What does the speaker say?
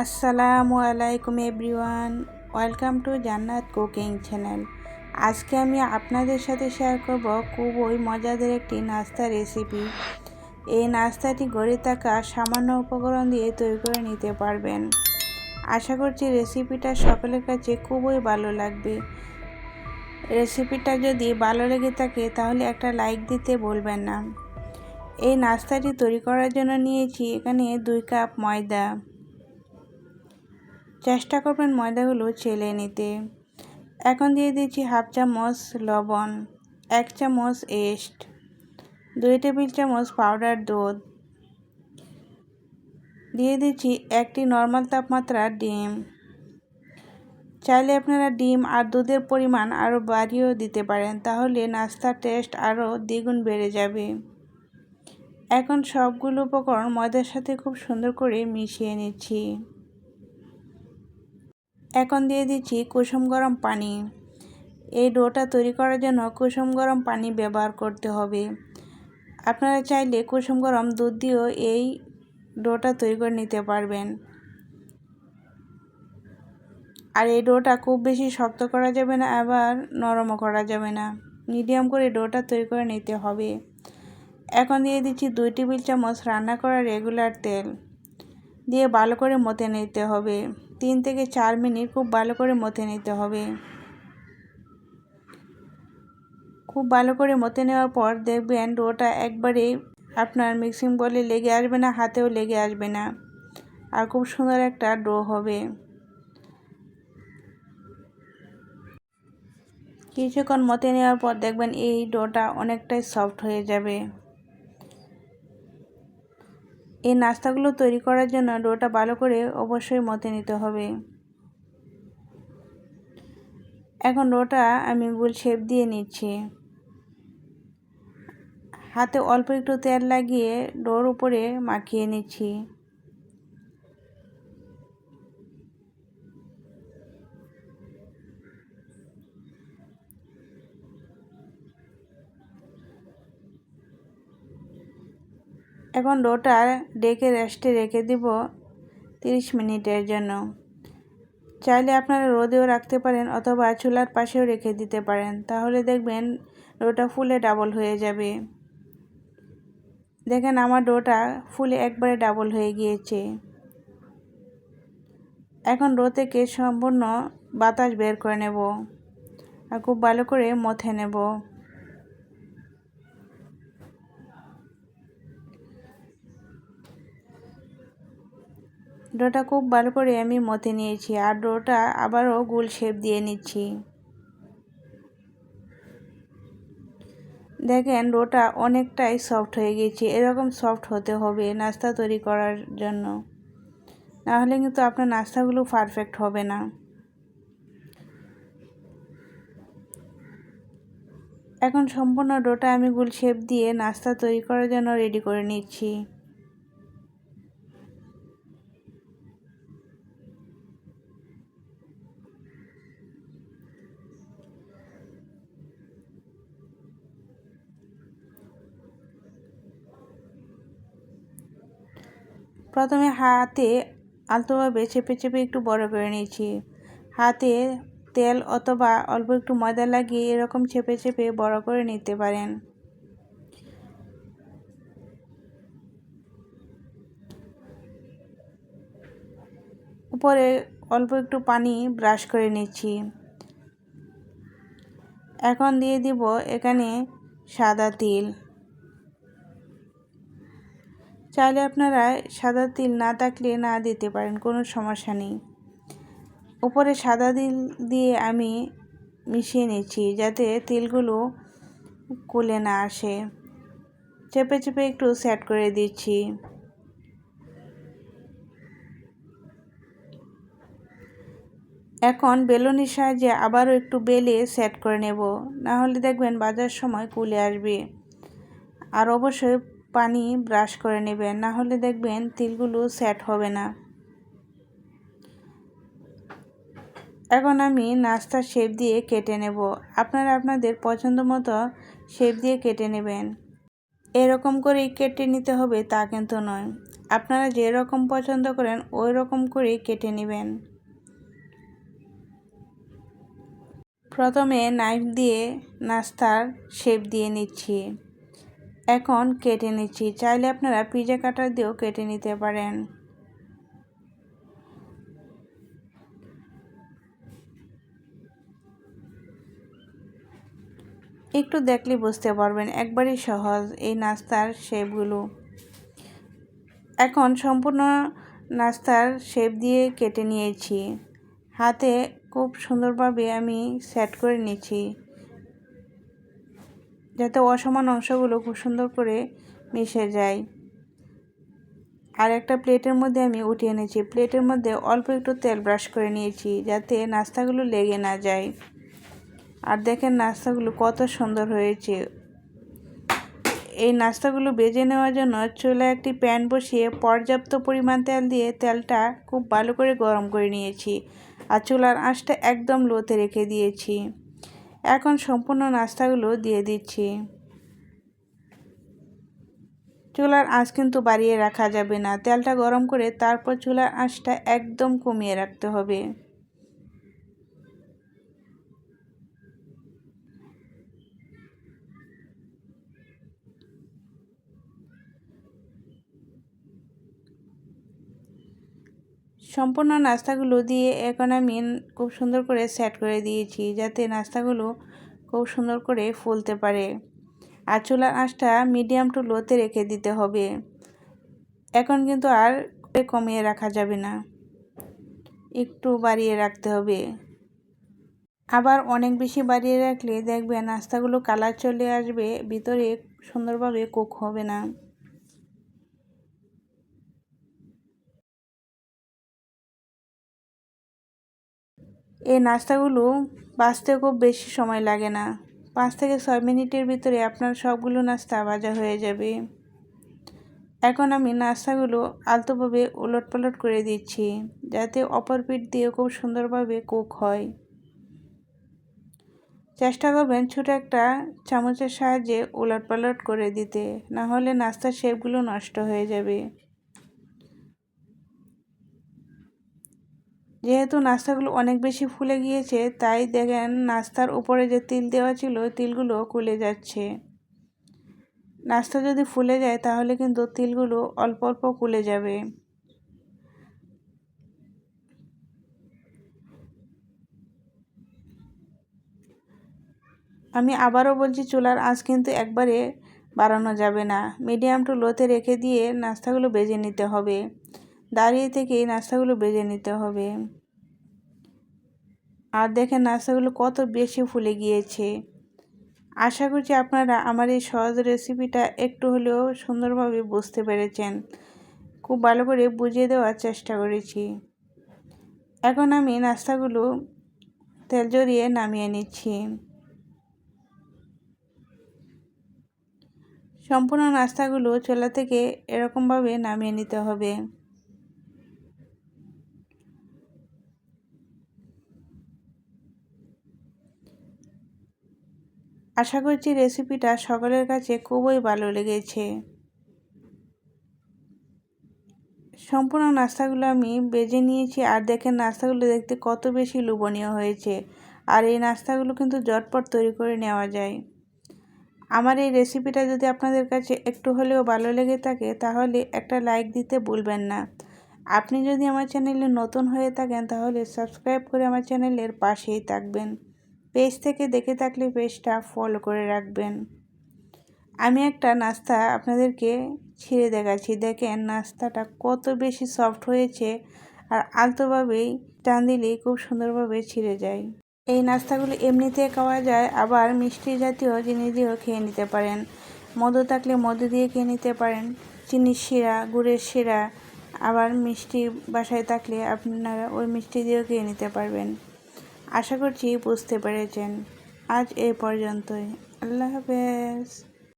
আসসালামু আলাইকুম everyone, welcome to জান্নাত কুকিং চ্যানেল। আজকে আমি আপনাদের সাথে শেয়ার করব খুবই মজাদার একটি নাস্তা রেসিপি। এই নাস্তাটি ঘরে থাকা সামান্য উপকরণ দিয়ে তৈরি করে নিতে পারবেন। আশা করছি রেসিপিটা সকলের কাছে খুবই ভালো লাগবে। রেসিপিটা যদি ভালো লেগে থাকে তাহলে একটা লাইক দিতে ভুলবেন না। এই নাস্তাটি তৈরি করার জন্য নিয়েছি এখানে 2 কাপ ময়দা। চেষ্টা করবেন ময়দাগুলো চেলে নিতে। এখন দিয়ে দিচ্ছি হাফ চামচ লবণ, 1 চামচ ইস্ট, 2 টেবিল চামচ পাউডার দুধ, দিয়ে দিচ্ছি একটি নর্মাল তাপমাত্রার ডিম। চাইলে আপনারা ডিম আর দুধের পরিমাণ আরও বাড়িয়েও দিতে পারেন, তাহলে নাস্তার টেস্ট আরও দ্বিগুণ বেড়ে যাবে। এখন সবগুলো উপকরণ ময়দার সাথে খুব সুন্দর করে মিশিয়ে নিচ্ছি। এখন দিয়ে দিচ্ছি কুসুম গরম পানি। এই ডোটা তৈরি করার জন্য কুসুম গরম পানি ব্যবহার করতে হবে। আপনারা চাইলে কুসুম গরম দুধ দিয়েও এই ডোটা তৈরি করে নিতে পারবেন। আর এই ডোটা খুব বেশি শক্ত করা যাবে না, আবার নরমও করা যাবে না, মিডিয়াম করে ডোটা তৈরি করে নিতে হবে। এখন দিয়ে দিচ্ছি 2 টেবিল চামচ রান্না করা রেগুলার তেল, দিয়ে ভালো করে মথে নিতে হবে। 3 থেকে 4 মিনিট খুব ভালো করে মথে নিতে হবে। খুব ভালো করে মথে নেওয়ার পর দেখবেন ডোটা একবারে আপনার মিক্সিং বলে লেগে আসবে না, হাতেও লেগে আসবে না, আর খুব সুন্দর একটা ডো হবে। কিছুক্ষণ মথে নেওয়ার পর দেখবেন এই ডোটা অনেকটাই সফট হয়ে যাবে। এই নাস্তাগুলো তৈরি করার জন্য ডোটা ভালো করে অবশ্যই মথে নিতে হবে। এখন ডোটা আমি গোল শেপ দিয়ে নিচ্ছি। হাতে অল্প একটু তেল লাগিয়ে ডোর উপরে মাখিয়ে নিচ্ছি। এখন ডোটা ডেকে রেস্টে রেখে দিব 30 মিনিটের জন্য। চাইলে আপনারা রোদেও রাখতে পারেন অথবা চুলার পাশেও রেখে দিতে পারেন, তাহলে দেখবেন ডোটা ফুলে ডাবল হয়ে যাবে। দেখেন আমার ডোটা ফুলে একবারে ডাবল হয়ে গিয়েছে। এখন ডো থেকে সম্পূর্ণ বাতাস বের করে নেব আর খুব ভালো করে মথে নেব। ডোটা খুব ভালো করে আমি মথে নিয়েছি, আর ডোটা আবারও গোল শেপ দিয়ে নিচ্ছি। দেখেন ডোটা অনেকটাই সফট হয়ে গেছে। এরকম সফট হতে হবে নাস্তা তৈরি করার জন্য, না হলে কিন্তু আপনার নাস্তাগুলো পারফেক্ট হবে না। এখন সম্পূর্ণ ডোটা আমি গোল শেপ দিয়ে নাস্তা তৈরি করার জন্য রেডি করে নিচ্ছি। প্রথমে হাতে আলতোভাবে চেপে চেপে একটু বড় করে নিয়েছি। হাতে তেল অথবা অল্প একটু ময়দা লাগিয়ে এরকম চেপে চেপে বড় করে নিতে পারেন। উপরে অল্প একটু পানি ব্রাশ করে নিচ্ছি। এখন দিয়ে দিব এখানে সাদা তিল। চাইলে আপনারা সাদা তিল না থাকলে না দিতে পারেন, কোনো সমস্যা নেই। উপরে সাদা তিল দিয়ে আমি মিশিয়ে নিচ্ছি যাতে তিলগুলো কুলে না আসে। চেপে চেপে একটু সেট করে দিচ্ছি। এখন বেলুনির সাহায্যে আবারও একটু বেলে সেট করে নেব, না হলে দেখবেন ভাজার সময় কুলে আসবে। আর অবশ্যই পানি ব্রাশ করে নেবেন, না হলে দেখবেন তিলগুলো সেট হবে না। এখন আমি নাস্তার শেপ দিয়ে কেটে নেব। আপনারা আপনাদের পছন্দ মতো শেপ দিয়ে কেটে নেবেন। এরকম করেই কেটে নিতে হবে তা কিন্তু নয়, আপনারা যেরকম পছন্দ করেন ওই রকম করেই কেটে নেবেন। প্রথমে নাইফ দিয়ে নাস্তার শেপ দিয়ে নিচ্ছি, এখন কেটে নিচ্ছি। চাইলে আপনারা পিজা কাটার দিয়েও কেটে নিতে পারেন। একটু দেখলে বুঝতে পারবেন, একবারই সহজ এই নাস্তার শেপগুলো। এখন সম্পূর্ণ নাস্তার শেপ দিয়ে কেটে নিয়েছি, হাতে খুব সুন্দরভাবে আমি সেট করে নিচ্ছি যাতে অসমান অংশগুলো খুব সুন্দর করে মিশে যায়। আর একটা প্লেটের মধ্যে আমি উঠিয়ে নিয়েছি, প্লেটের মধ্যে অল্প একটু তেল ব্রাশ করে নিয়েছি যাতে নাস্তাগুলো লেগে না যায়। আর দেখেন নাস্তাগুলো কত সুন্দর হয়েছে। এই নাস্তাগুলো ভেজে নেওয়ার জন্য চুলায় একটি প্যান বসিয়ে পর্যাপ্ত পরিমাণ তেল দিয়ে তেলটা খুব ভালো করে গরম করে নিয়েছি আর চুলার আঁচটা একদম লোতে রেখে দিয়েছি। এখন সম্পূর্ণ নাস্তাগুলো দিয়ে দিচ্ছি। চুলার আঁচ কিন্তু বাড়িয়ে রাখা যাবে না, তেলটা গরম করে তারপর চুলার আঁচটা একদম কমিয়ে রাখতে হবে। সম্পূর্ণ নাস্তাগুলো দিয়ে এখন আমি খুব সুন্দর করে সেট করে দিয়েছি যাতে নাস্তাগুলো খুব সুন্দর করে ফুলতে পারে। আর চুলার আঁচটা মিডিয়াম টু লোতে রেখে দিতে হবে। এখন কিন্তু আর কমিয়ে রাখা যাবে না, একটু বাড়িয়ে রাখতে হবে। আবার অনেক বেশি বাড়িয়ে রাখলে দেখবেন নাস্তাগুলো কালার চলে আসবে, ভিতরে সুন্দরভাবে কুক হবে না। এই নাস্তাগুলো ভাজতে খুব বেশি সময় লাগে না, 5 থেকে 6 মিনিটের ভিতরে আপনার সবগুলো নাস্তা ভাজা হয়ে যাবে। এখন আমি নাস্তাগুলো আলতোভাবে উলটপালট করে দিচ্ছি যাতে অপর পিঠ দিয়ে খুব সুন্দরভাবে কুক হয়। চেষ্টা করবেন ছোটো একটা চামচের সাহায্যে উলটপালট করে দিতে, না হলে নাস্তার শেপগুলো নষ্ট হয়ে যাবে। যেহেতু নাস্তাগুলো অনেক বেশি ফুলে গিয়েছে তাই দেখেন নাস্তার উপরে যে তিল দেওয়া ছিল তিলগুলো খুলে যাচ্ছে। নাস্তা যদি ফুলে যায় তাহলে কিন্তু তিলগুলো অল্প অল্প খুলে যাবে। আমি আবারও বলছি, চুলার আঁচ কিন্তু একবারে বাড়ানো যাবে না, মিডিয়াম টু লোতে রেখে দিয়ে নাস্তাগুলো ভেজে নিতে হবে। দাঁড়িয়ে থেকেই নাস্তাগুলো ভেজে নিতে হবে। আর দেখেন নাস্তাগুলো কত বেশি ফুলে গিয়েছে। আশা করছি আপনারা আমার এই সহজ রেসিপিটা একটু হলেও সুন্দরভাবে বুঝতে পেরেছেন। খুব ভালো করে বুঝিয়ে দেওয়ার চেষ্টা করেছি। এখন আমি নাস্তাগুলো তেল জড়িয়ে নামিয়ে নিচ্ছি। সম্পূর্ণ নাস্তাগুলো চুলা থেকে এরকমভাবে নামিয়ে নিতে হবে। আশা করছি রেসিপিটা সকলের কাছে খুবই ভালো লেগেছে। সম্পূর্ণ নাস্তাগুলো আমি ভেজে নিয়েছি আর দেখেন নাস্তাগুলো দেখতে কত বেশি লোভনীয় হয়েছে। আর এই নাস্তাগুলো কিন্তু ঝটপট তৈরি করে নেওয়া যায়। আমার এই রেসিপিটা যদি আপনাদের কাছে একটু হলেও ভালো লেগে থাকে তাহলে একটা লাইক দিতে ভুলবেন না। আপনি যদি আমার চ্যানেলে নতুন হয়ে থাকেন তাহলে সাবস্ক্রাইব করে আমার চ্যানেলের পাশেই থাকবেন। পেজ থেকে দেখে থাকলে পেজটা ফলো করে রাখবেন। আমি একটা নাস্তা আপনাদেরকে ছিঁড়ে দেখাচ্ছি, দেখেন নাস্তাটা কত বেশি সফট হয়েছে আর আলতোভাবেই টান দিলেই খুব সুন্দরভাবে ছিঁড়ে যায়। এই নাস্তাগুলো এমনিতে খাওয়া যায়, আবার মিষ্টি জাতীয় জিনিস দিয়েও খেয়ে নিতে পারেন। মধু থাকলে মধু দিয়ে খেয়ে নিতে পারেন, চিনির শিরা, গুড়ের শিরা, আবার মিষ্টি বাসায় থাকলে আপনারা ওই মিষ্টি দিয়েও খেয়ে নিতে পারবেন। আশা করছি বুঝতে পেরেছেন। আজ এই পর্যন্তই। আল্লাহ হাফেজ।